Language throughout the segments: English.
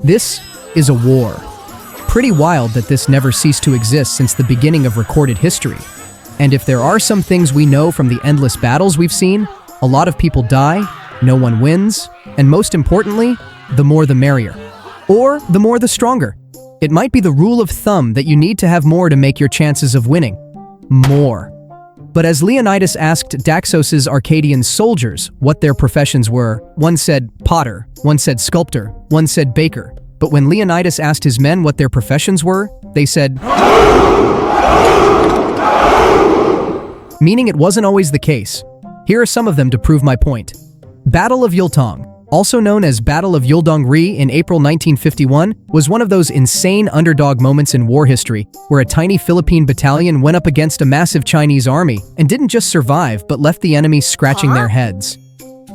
This is a war. Pretty wild that this never ceased to exist since the beginning of recorded history. And if there are some things we know from the endless battles we've seen, a lot of people die, no one wins, and most importantly, the more the merrier. Or the more the stronger. It might be the rule of thumb that you need to have more to make your chances of winning. More. But as Leonidas asked Daxos's Arcadian soldiers what their professions were, one said potter, one said sculptor, one said baker. But when Leonidas asked his men what their professions were, they said, meaning it wasn't always the case. Here are some of them to prove my point. Battle of Yultong, also known as Battle of Yuldong-ri in April 1951, was one of those insane underdog moments in war history where a tiny Philippine battalion went up against a massive Chinese army and didn't just survive but left the enemy scratching their heads.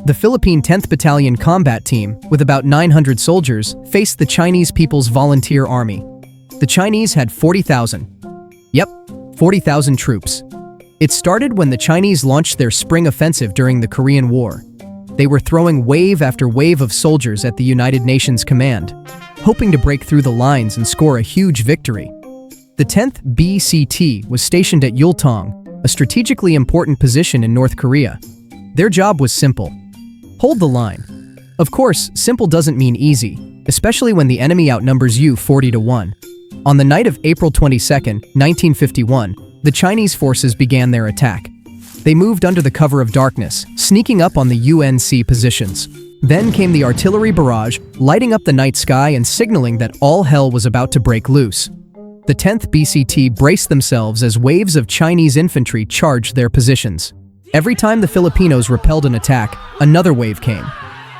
The Philippine 10th Battalion Combat Team, with about 900 soldiers, faced the Chinese People's Volunteer Army. The Chinese had 40,000. Yep, 40,000 troops. It started when the Chinese launched their spring offensive during the Korean War. They were throwing wave after wave of soldiers at the United Nations command, hoping to break through the lines and score a huge victory. The 10th BCT was stationed at Yultong, a strategically important position in North Korea. Their job was simple. Hold the line. Of course, simple doesn't mean easy, especially when the enemy outnumbers you 40-1. On the night of April 22, 1951, the Chinese forces began their attack. They moved under the cover of darkness, sneaking up on the UNC positions. Then came the artillery barrage, lighting up the night sky and signaling that all hell was about to break loose. The 10th BCT braced themselves as waves of Chinese infantry charged their positions. Every time the Filipinos repelled an attack, another wave came.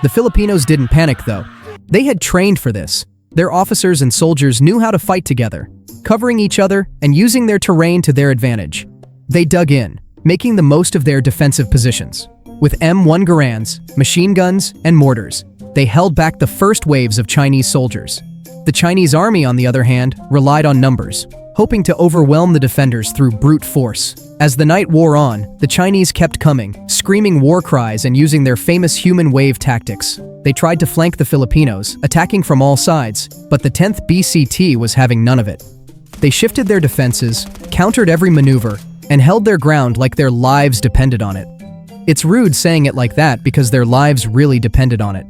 The Filipinos didn't panic, though. They had trained for this. Their officers and soldiers knew how to fight together, covering each other and using their terrain to their advantage. They dug in, making the most of their defensive positions. With M1 Garands, machine guns, and mortars, they held back the first waves of Chinese soldiers. The Chinese army, on the other hand, relied on numbers, hoping to overwhelm the defenders through brute force. As the night wore on, the Chinese kept coming, screaming war cries and using their famous human wave tactics. They tried to flank the Filipinos, attacking from all sides, but the 10th BCT was having none of it. They shifted their defenses, countered every maneuver, and held their ground like their lives depended on it. It's rude saying it like that because their lives really depended on it.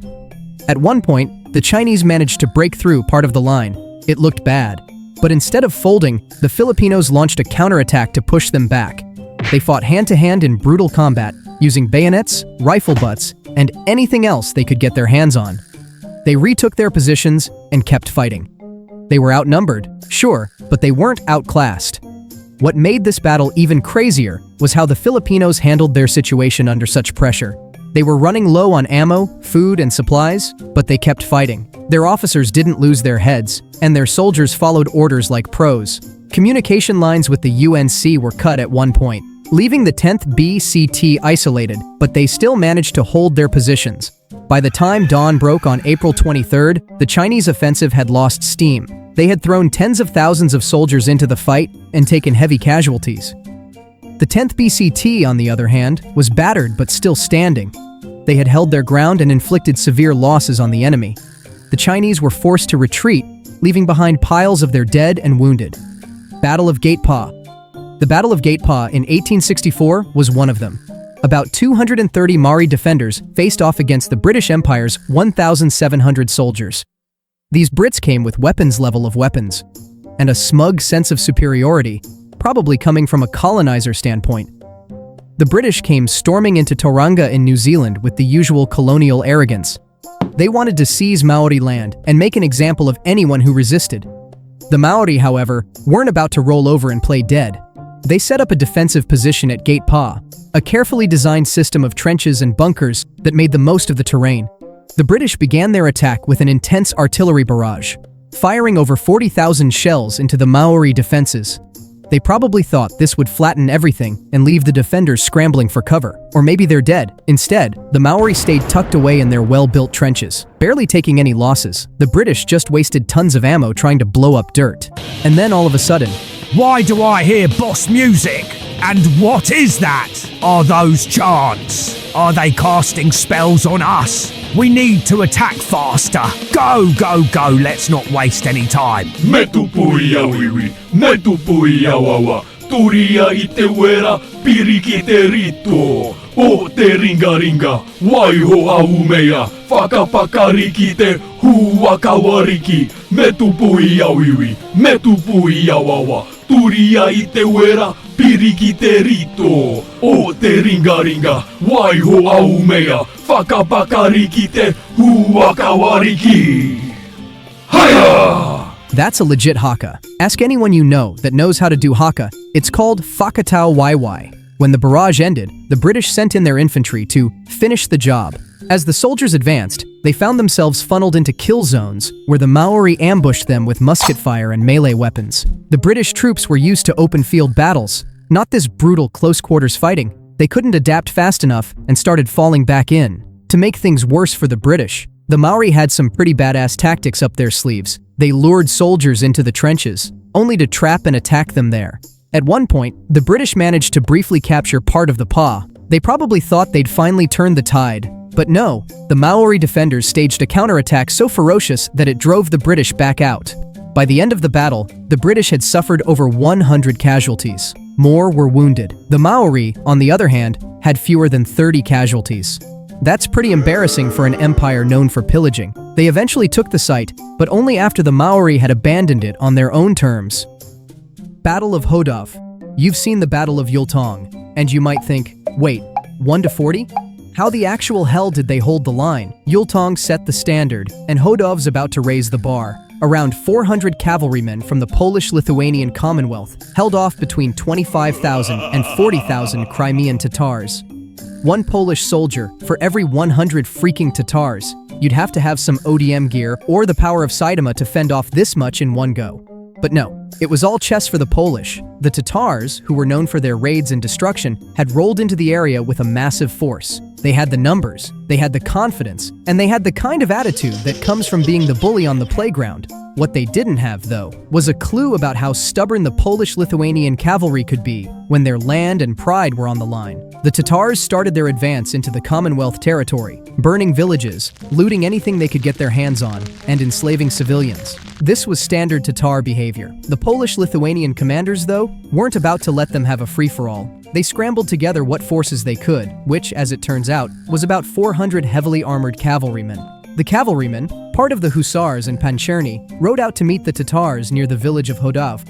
At one point, the Chinese managed to break through part of the line. It looked bad. But instead of folding, the Filipinos launched a counterattack to push them back. They fought hand-to-hand in brutal combat, using bayonets, rifle butts, and anything else they could get their hands on. They retook their positions and kept fighting. They were outnumbered, sure, but they weren't outclassed. What made this battle even crazier was how the Filipinos handled their situation under such pressure. They were running low on ammo, food, and supplies, but they kept fighting. Their officers didn't lose their heads, and their soldiers followed orders like pros. Communication lines with the UNC were cut at one point, leaving the 10th BCT isolated, but they still managed to hold their positions. By the time dawn broke on April 23rd, the Chinese offensive had lost steam. They had thrown tens of thousands of soldiers into the fight and taken heavy casualties. The 10th BCT, on the other hand, was battered but still standing. They had held their ground and inflicted severe losses on the enemy. The Chinese were forced to retreat, leaving behind piles of their dead and wounded. Battle of Gate Pa. The Battle of Gate Pa in 1864 was one of them. About 230 Maori defenders faced off against the British Empire's 1,700 soldiers. These Brits came with weapons level of weapons, and a smug sense of superiority, probably coming from a colonizer standpoint. The British came storming into Tauranga in New Zealand with the usual colonial arrogance. They wanted to seize Maori land and make an example of anyone who resisted. The Maori, however, weren't about to roll over and play dead. They set up a defensive position at Gate Pa, a carefully designed system of trenches and bunkers that made the most of the terrain. The British began their attack with an intense artillery barrage, firing over 40,000 shells into the Maori defenses. They probably thought this would flatten everything and leave the defenders scrambling for cover, or maybe they're dead. Instead, the Maori stayed tucked away in their well-built trenches, barely taking any losses. The British just wasted tons of ammo trying to blow up dirt. And then all of a sudden, "Why do I hear boss music?" And what is that? Are those chants? Are they casting spells on us? We need to attack faster. Go, go, go, let's not waste any time. Metupuia wiwi, metupuia wawa, turia itewera, pirikite rito. O te ringa ringa, waiho aumeia, whakapakarikite, huakawariki. Metupuia wiwi, metupuia wawa, turia itewera, pirikite rito. O te ringa ringa, waiho aumeia, whakapakarikite, huakawariki. Hiya! That's a legit haka. Ask anyone you know that knows how to do haka. It's called Whakatau Waiwai. When the barrage ended, the British sent in their infantry to finish the job. As the soldiers advanced, they found themselves funneled into kill zones, where the Maori ambushed them with musket fire and melee weapons. The British troops were used to open field battles, not this brutal close-quarters fighting. They couldn't adapt fast enough and started falling back in. To make things worse for the British, the Maori had some pretty badass tactics up their sleeves. They lured soldiers into the trenches, only to trap and attack them there. At one point, the British managed to briefly capture part of the Pa. They probably thought they'd finally turned the tide. But no, the Maori defenders staged a counterattack so ferocious that it drove the British back out. By the end of the battle, the British had suffered over 100 casualties. More were wounded. The Maori, on the other hand, had fewer than 30 casualties. That's pretty embarrassing for an empire known for pillaging. They eventually took the site, but only after the Maori had abandoned it on their own terms. Battle of Hodov. You've seen the Battle of Yultong, and you might think, wait, 1 to 40? How the actual hell did they hold the line? Yultong set the standard, and Hodov's about to raise the bar. Around 400 cavalrymen from the Polish-Lithuanian Commonwealth held off between 25,000 and 40,000 Crimean Tatars. One Polish soldier for every 100 freaking Tatars. You'd have to have some ODM gear or the power of Saitama to fend off this much in one go. But no, it was all chess for the Polish. The Tatars, who were known for their raids and destruction, had rolled into the area with a massive force. They had the numbers, they had the confidence, and they had the kind of attitude that comes from being the bully on the playground. What they didn't have, though, was a clue about how stubborn the Polish-Lithuanian cavalry could be when their land and pride were on the line. The Tatars started their advance into the Commonwealth territory, burning villages, looting anything they could get their hands on, and enslaving civilians. This was standard Tatar behavior. The Polish-Lithuanian commanders, though, weren't about to let them have a free-for-all. They scrambled together what forces they could, which, as it turns out, was about 400 heavily armored cavalrymen. The cavalrymen, part of the Hussars and Pancherny, rode out to meet the Tatars near the village of Hodov.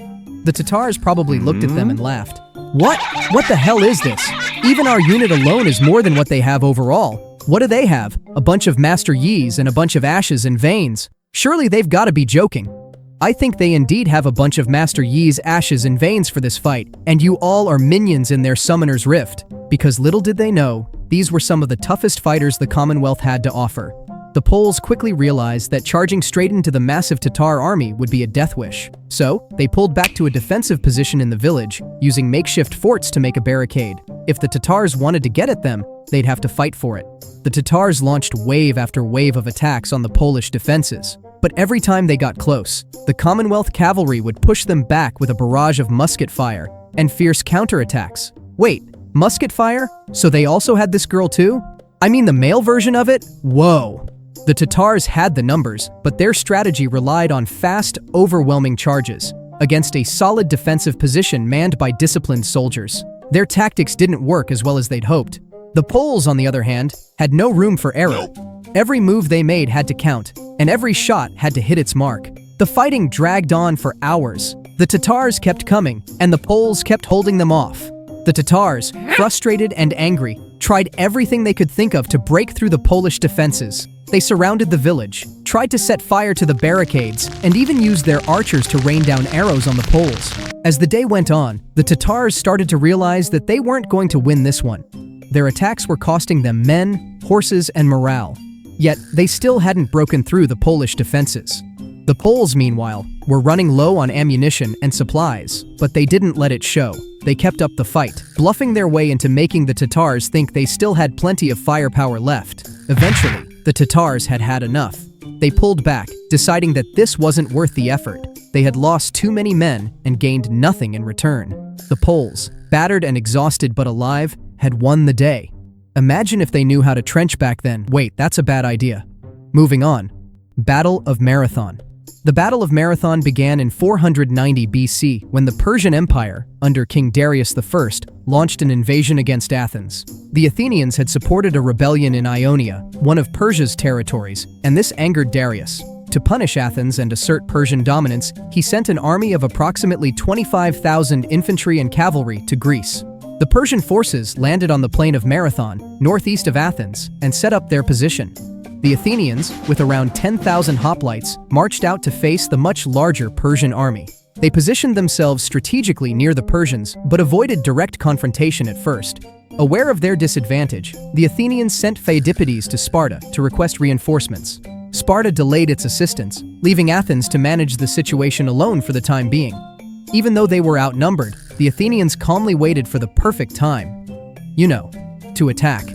The Tatars probably looked at them and laughed. What? What the hell is this? Even our unit alone is more than what they have overall. What do they have? A bunch of Master Yis and a bunch of ashes and veins. Surely they've got to be joking. I think they indeed have a bunch of Master Yi's ashes and veins for this fight, and you all are minions in their Summoner's Rift. Because little did they know, these were some of the toughest fighters the Commonwealth had to offer. The Poles quickly realized that charging straight into the massive Tatar army would be a death wish. So, they pulled back to a defensive position in the village, using makeshift forts to make a barricade. If the Tatars wanted to get at them, they'd have to fight for it. The Tatars launched wave after wave of attacks on the Polish defenses. But every time they got close, the Commonwealth cavalry would push them back with a barrage of musket fire and fierce counterattacks. Wait, musket fire? So they also had this girl too? I mean the male version of it? Whoa! The Tatars had the numbers, but their strategy relied on fast, overwhelming charges against a solid defensive position manned by disciplined soldiers. Their tactics didn't work as well as they'd hoped. The Poles, on the other hand, had no room for error. Every move they made had to count, and every shot had to hit its mark. The fighting dragged on for hours. The Tatars kept coming, and the Poles kept holding them off. The Tatars, frustrated and angry, tried everything they could think of to break through the Polish defenses. They surrounded the village, tried to set fire to the barricades, and even used their archers to rain down arrows on the Poles. As the day went on, the Tatars started to realize that they weren't going to win this one. Their attacks were costing them men, horses, and morale. Yet, they still hadn't broken through the Polish defenses. The Poles, meanwhile, were running low on ammunition and supplies, but they didn't let it show. They kept up the fight, bluffing their way into making the Tatars think they still had plenty of firepower left. Eventually, the Tatars had had enough. They pulled back, deciding that this wasn't worth the effort. They had lost too many men and gained nothing in return. The Poles, battered and exhausted but alive, had won the day. Imagine if they knew how to trench back then. Wait, that's a bad idea. Moving on. Battle of Marathon. The Battle of Marathon began in 490 BC when the Persian Empire, under King Darius I, launched an invasion against Athens. The Athenians had supported a rebellion in Ionia, one of Persia's territories, and this angered Darius. To punish Athens and assert Persian dominance, he sent an army of approximately 25,000 infantry and cavalry to Greece. The Persian forces landed on the plain of Marathon, northeast of Athens, and set up their position. The Athenians, with around 10,000 hoplites, marched out to face the much larger Persian army. They positioned themselves strategically near the Persians, but avoided direct confrontation at first. Aware of their disadvantage, the Athenians sent Pheidippides to Sparta to request reinforcements. Sparta delayed its assistance, leaving Athens to manage the situation alone for the time being. Even though they were outnumbered, the Athenians calmly waited for the perfect time, to attack.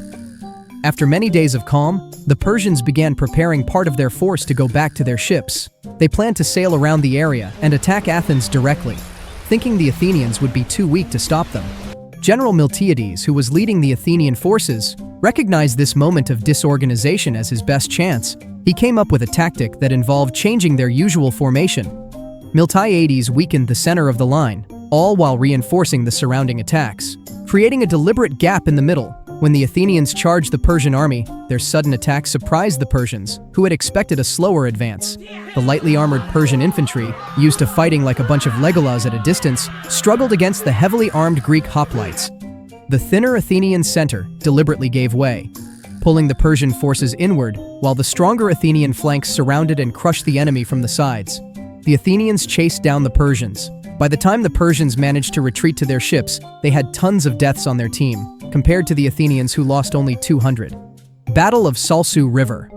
After many days of calm, the Persians began preparing part of their force to go back to their ships. They planned to sail around the area and attack Athens directly, thinking the Athenians would be too weak to stop them. General Miltiades, who was leading the Athenian forces, recognized this moment of disorganization as his best chance. He came up with a tactic that involved changing their usual formation. Miltiades weakened the center of the line, all while reinforcing the surrounding attacks, creating a deliberate gap in the middle. When the Athenians charged the Persian army, their sudden attack surprised the Persians, who had expected a slower advance. The lightly armored Persian infantry, used to fighting like a bunch of Legolas at a distance, struggled against the heavily armed Greek hoplites. The thinner Athenian center deliberately gave way, pulling the Persian forces inward, while the stronger Athenian flanks surrounded and crushed the enemy from the sides. The Athenians chased down the Persians. By the time the Persians managed to retreat to their ships, they had tons of deaths on their team, compared to the Athenians who lost only 200. Battle of Salsu River.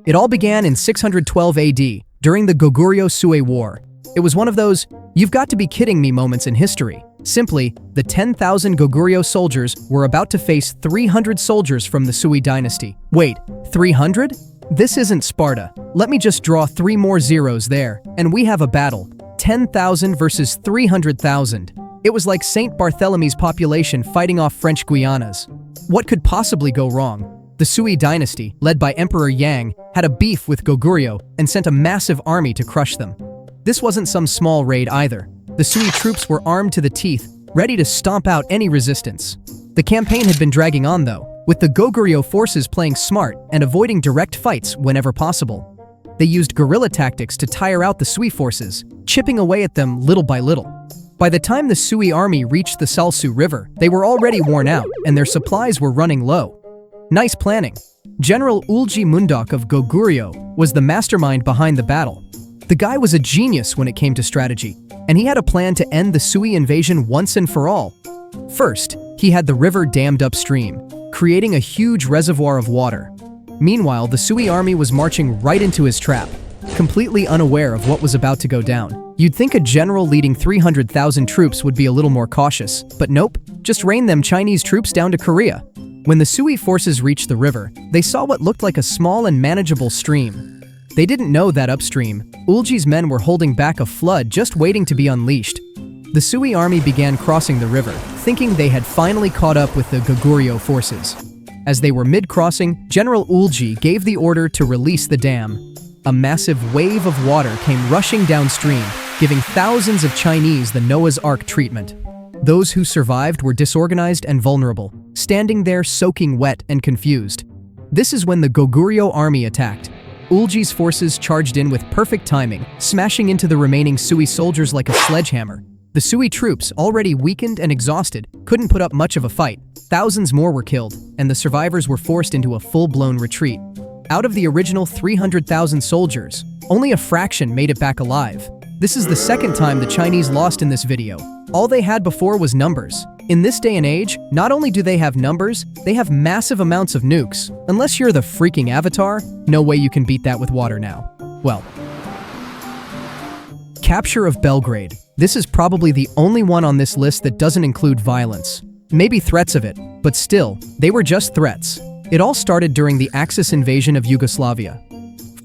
It all began in 612 AD, during the Goguryeo-Sue War. It was one of those, "you've got to be kidding me" moments in history. Simply, the 10,000 Goguryeo soldiers were about to face 300 soldiers from the Sui dynasty. Wait, 300? This isn't Sparta. Let me just draw 3 more zeros there, and we have a battle. 10,000 versus 300,000. It was like St. Bartholomew's population fighting off French Guianas. What could possibly go wrong? The Sui dynasty, led by Emperor Yang, had a beef with Goguryeo and sent a massive army to crush them. This wasn't some small raid either. The Sui troops were armed to the teeth, ready to stomp out any resistance. The campaign had been dragging on though, with the Goguryeo forces playing smart and avoiding direct fights whenever possible. They used guerrilla tactics to tire out the Sui forces, chipping away at them little by little. By the time the Sui army reached the Salsu River, they were already worn out and their supplies were running low. Nice planning. General Ulji Mundok of Goguryeo was the mastermind behind the battle. The guy was a genius when it came to strategy, and he had a plan to end the Sui invasion once and for all. First, he had the river dammed upstream, creating a huge reservoir of water. Meanwhile, the Sui army was marching right into his trap, completely unaware of what was about to go down. You'd think a general leading 300,000 troops would be a little more cautious, but nope, just rain them Chinese troops down to Korea. When the Sui forces reached the river, they saw what looked like a small and manageable stream. They didn't know that upstream, Ulji's men were holding back a flood just waiting to be unleashed. The Sui army began crossing the river, thinking they had finally caught up with the Goguryeo forces. As they were mid-crossing, General Ulji gave the order to release the dam. A massive wave of water came rushing downstream, giving thousands of Chinese the Noah's Ark treatment. Those who survived were disorganized and vulnerable, standing there soaking wet and confused. This is when the Goguryeo army attacked. Ulji's forces charged in with perfect timing, smashing into the remaining Sui soldiers like a sledgehammer. The Sui troops, already weakened and exhausted, couldn't put up much of a fight. Thousands more were killed, and the survivors were forced into a full-blown retreat. Out of the original 300,000 soldiers, only a fraction made it back alive. This is the second time the Chinese lost in this video. All they had before was numbers. In this day and age, not only do they have numbers, they have massive amounts of nukes. Unless you're the freaking Avatar, no way you can beat that with water now. Well. Capture of Belgrade. This is probably the only one on this list that doesn't include violence. Maybe threats of it, but still, they were just threats. It all started during the Axis invasion of Yugoslavia.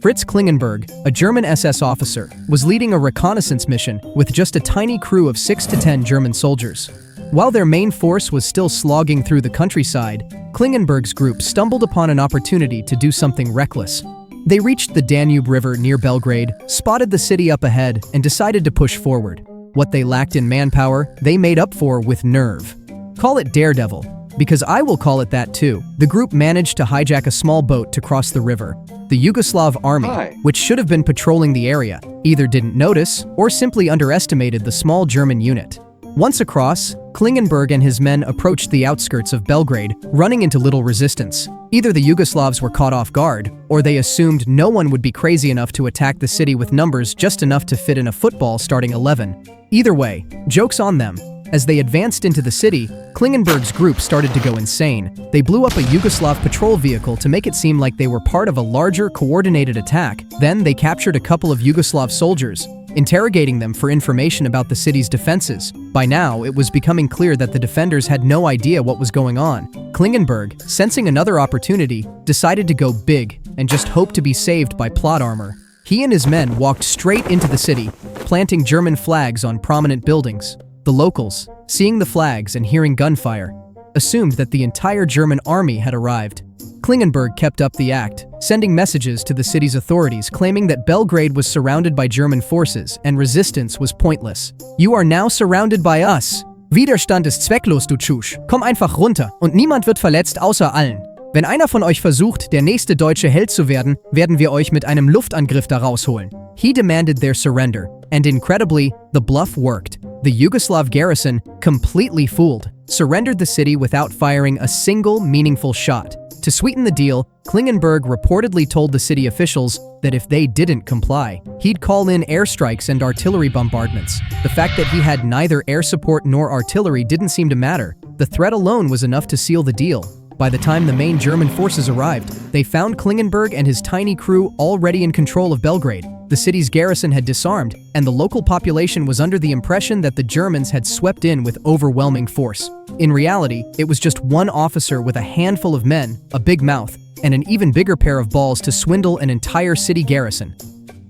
Fritz Klingenberg, a German SS officer, was leading a reconnaissance mission with just a tiny crew of 6 to 10 German soldiers. While their main force was still slogging through the countryside, Klingenberg's group stumbled upon an opportunity to do something reckless. They reached the Danube River near Belgrade, spotted the city up ahead, and decided to push forward. What they lacked in manpower, they made up for with nerve. Call it daredevil, because I will call it that too. The group managed to hijack a small boat to cross the river. The Yugoslav army, which should have been patrolling the area, either didn't notice or simply underestimated the small German unit. Once across, Klingenberg and his men approached the outskirts of Belgrade, running into little resistance. Either the Yugoslavs were caught off guard, or they assumed no one would be crazy enough to attack the city with numbers just enough to fit in a football starting 11. Either way, joke's on them. As they advanced into the city, Klingenberg's group started to go insane. They blew up a Yugoslav patrol vehicle to make it seem like they were part of a larger, coordinated attack. Then they captured a couple of Yugoslav soldiers, interrogating them for information about the city's defenses. By now, it was becoming clear that the defenders had no idea what was going on. Klingenberg, sensing another opportunity, decided to go big and just hope to be saved by plot armor. He and his men walked straight into the city, planting German flags on prominent buildings. The locals, seeing the flags and hearing gunfire, assumed that the entire German army had arrived. Klingenberg kept up the act, sending messages to the city's authorities claiming that Belgrade was surrounded by German forces and resistance was pointless. You are now surrounded by us. Widerstand ist zwecklos, du Tschusch. Komm einfach runter und niemand wird verletzt außer allen. Wenn einer von euch versucht, der nächste deutsche Held zu werden, werden wir euch mit einem Luftangriff da rausholen. He demanded their surrender, and incredibly, the bluff worked. The Yugoslav garrison, completely fooled, surrendered the city without firing a single meaningful shot. To sweeten the deal, Klingenberg reportedly told the city officials that if they didn't comply, he'd call in airstrikes and artillery bombardments. The fact that he had neither air support nor artillery didn't seem to matter. The threat alone was enough to seal the deal. By the time the main German forces arrived, they found Klingenberg and his tiny crew already in control of Belgrade. The city's garrison had disarmed, and the local population was under the impression that the Germans had swept in with overwhelming force. In reality, it was just one officer with a handful of men, a big mouth, and an even bigger pair of balls to swindle an entire city garrison.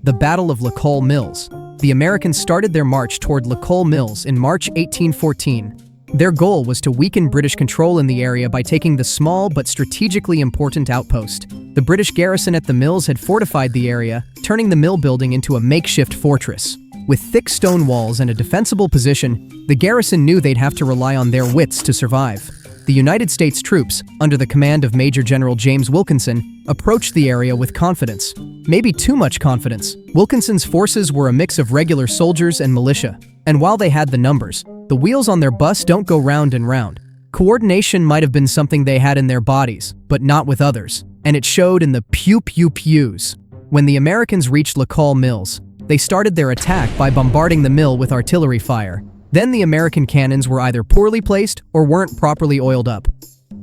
The Battle of La Colle Mills. The Americans started their march toward La Colle Mills in March 1814. Their goal was to weaken British control in the area by taking the small but strategically important outpost. The British garrison at the mills had fortified the area, turning the mill building into a makeshift fortress. With thick stone walls and a defensible position, the garrison knew they'd have to rely on their wits to survive. The United States troops, under the command of Major General James Wilkinson, approached the area with confidence. Maybe too much confidence. Wilkinson's forces were a mix of regular soldiers and militia. And while they had the numbers, the wheels on their bus don't go round and round. Coordination might have been something they had in their bodies, but not with others. And it showed in the pew-pew-pews. When the Americans reached La Colle Mills, they started their attack by bombarding the mill with artillery fire. Then the American cannons were either poorly placed or weren't properly oiled up.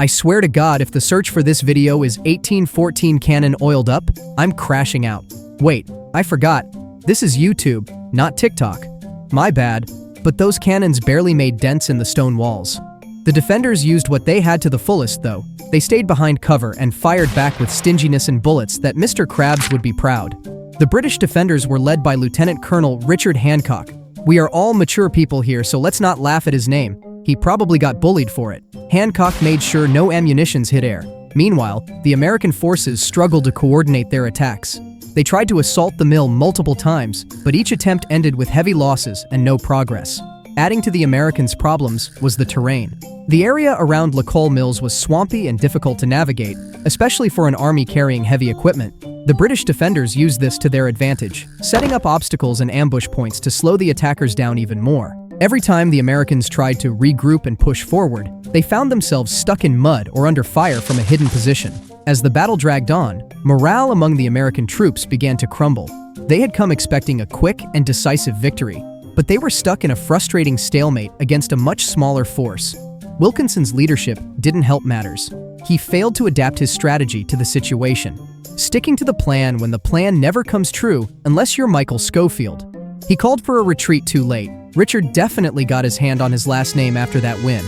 I swear to God, if the search for this video is 1814 cannon oiled up, I'm crashing out. Wait, I forgot. This is YouTube, not TikTok. My bad, but those cannons barely made dents in the stone walls. The defenders used what they had to the fullest, though. They stayed behind cover and fired back with stinginess and bullets that Mr. Krabs would be proud. The British defenders were led by Lieutenant Colonel Richard Hancock. We are all mature people here, so let's not laugh at his name. He probably got bullied for it. Hancock made sure no ammunitions hit air. Meanwhile, the American forces struggled to coordinate their attacks. They tried to assault the mill multiple times, but each attempt ended with heavy losses and no progress. Adding to the Americans' problems was the terrain. The area around La Colle Mills was swampy and difficult to navigate, especially for an army carrying heavy equipment. The British defenders used this to their advantage, setting up obstacles and ambush points to slow the attackers down even more. Every time the Americans tried to regroup and push forward, they found themselves stuck in mud or under fire from a hidden position. As the battle dragged on, morale among the American troops began to crumble. They had come expecting a quick and decisive victory, but they were stuck in a frustrating stalemate against a much smaller force. Wilkinson's leadership didn't help matters. He failed to adapt his strategy to the situation, sticking to the plan when the plan never comes true unless you're Michael Schofield. He called for a retreat too late. Richard definitely got his hand on his last name after that win.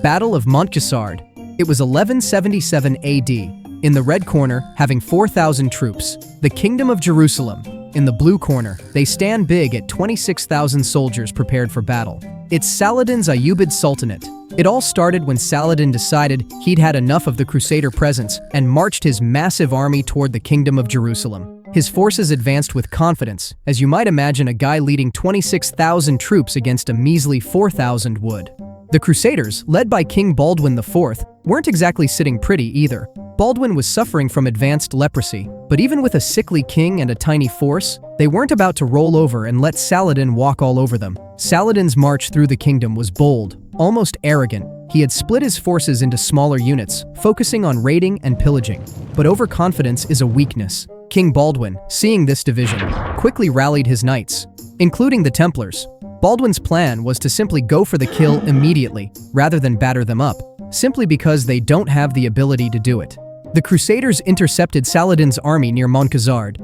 Battle of Montgessard. It was 1177 AD. In the red corner, having 4,000 troops, the Kingdom of Jerusalem. In the blue corner, they stand big at 26,000 soldiers prepared for battle. It's Saladin's Ayyubid Sultanate. It all started when Saladin decided he'd had enough of the Crusader presence and marched his massive army toward the Kingdom of Jerusalem. His forces advanced with confidence, as you might imagine a guy leading 26,000 troops against a measly 4,000 would. The Crusaders, led by King Baldwin IV, weren't exactly sitting pretty either. Baldwin was suffering from advanced leprosy, but even with a sickly king and a tiny force, they weren't about to roll over and let Saladin walk all over them. Saladin's march through the kingdom was bold, almost arrogant. He had split his forces into smaller units, focusing on raiding and pillaging. But overconfidence is a weakness. King Baldwin, seeing this division, quickly rallied his knights, including the Templars. Baldwin's plan was to simply go for the kill immediately, rather than batter them up, simply because they don't have the ability to do it. The Crusaders intercepted Saladin's army near Montgazard.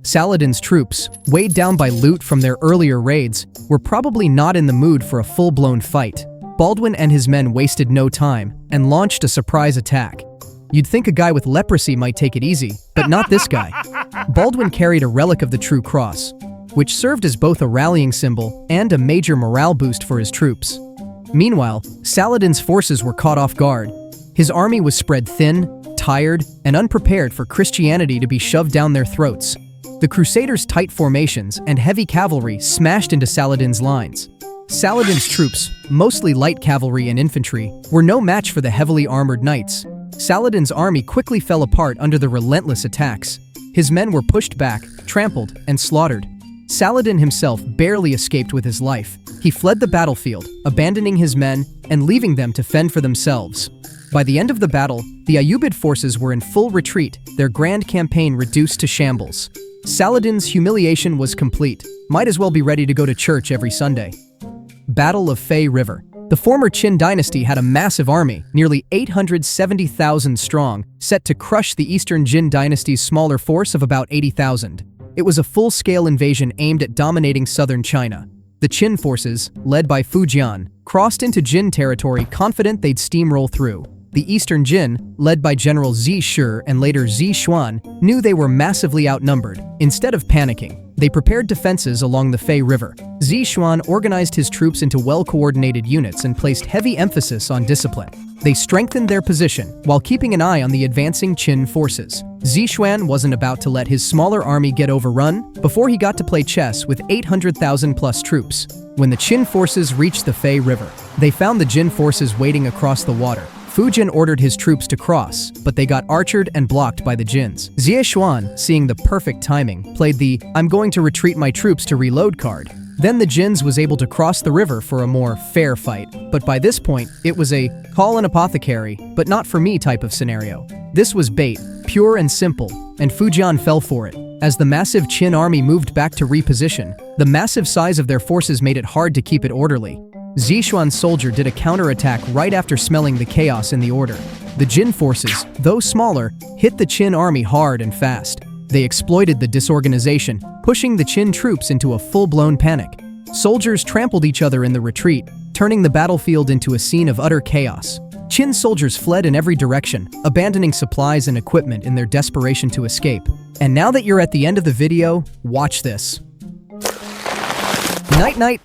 Saladin's troops, weighed down by loot from their earlier raids, were probably not in the mood for a full-blown fight. Baldwin and his men wasted no time and launched a surprise attack. You'd think a guy with leprosy might take it easy, but not this guy. Baldwin carried a relic of the True Cross, which served as both a rallying symbol and a major morale boost for his troops. Meanwhile, Saladin's forces were caught off guard. His army was spread thin, tired, and unprepared for Christianity to be shoved down their throats. The Crusaders' tight formations and heavy cavalry smashed into Saladin's lines. Saladin's troops, mostly light cavalry and infantry, were no match for the heavily armored knights. Saladin's army quickly fell apart under the relentless attacks. His men were pushed back, trampled, and slaughtered. Saladin himself barely escaped with his life. He fled the battlefield, abandoning his men and leaving them to fend for themselves. By the end of the battle, the Ayyubid forces were in full retreat, their grand campaign reduced to shambles. Saladin's humiliation was complete. Might as well be ready to go to church every Sunday. Battle of Fei River. The former Qin dynasty had a massive army, nearly 870,000 strong, set to crush the Eastern Jin dynasty's smaller force of about 80,000. It was a full-scale invasion aimed at dominating southern China. The Qin forces, led by Fu Jian, crossed into Jin territory confident they'd steamroll through. The Eastern Jin, led by General Zi Shi and later Zi Xuan, knew they were massively outnumbered. Instead of panicking, they prepared defenses along the Fei River. Zi Xuan organized his troops into well-coordinated units and placed heavy emphasis on discipline. They strengthened their position while keeping an eye on the advancing Qin forces. Zi Xuan wasn't about to let his smaller army get overrun before he got to play chess with 800,000 plus troops. When the Qin forces reached the Fei River, they found the Jin forces waiting across the water. Fu Jin ordered his troops to cross, but they got archered and blocked by the Jins. Zi Xuan, seeing the perfect timing, played the "I'm going to retreat my troops to reload" card. Then the Jins was able to cross the river for a more fair fight, but by this point, it was a "call an apothecary, but not for me" type of scenario. This was bait, pure and simple, and Fu Jian fell for it. As the massive Qin army moved back to reposition, the massive size of their forces made it hard to keep it orderly. Zi Xuan's soldier did a counterattack right after smelling the chaos in the order. The Jin forces, though smaller, hit the Qin army hard and fast. They exploited the disorganization, pushing the Qin troops into a full-blown panic. Soldiers trampled each other in the retreat, turning the battlefield into a scene of utter chaos. Qin soldiers fled in every direction, abandoning supplies and equipment in their desperation to escape. And now that you're at the end of the video, watch this. Night-night.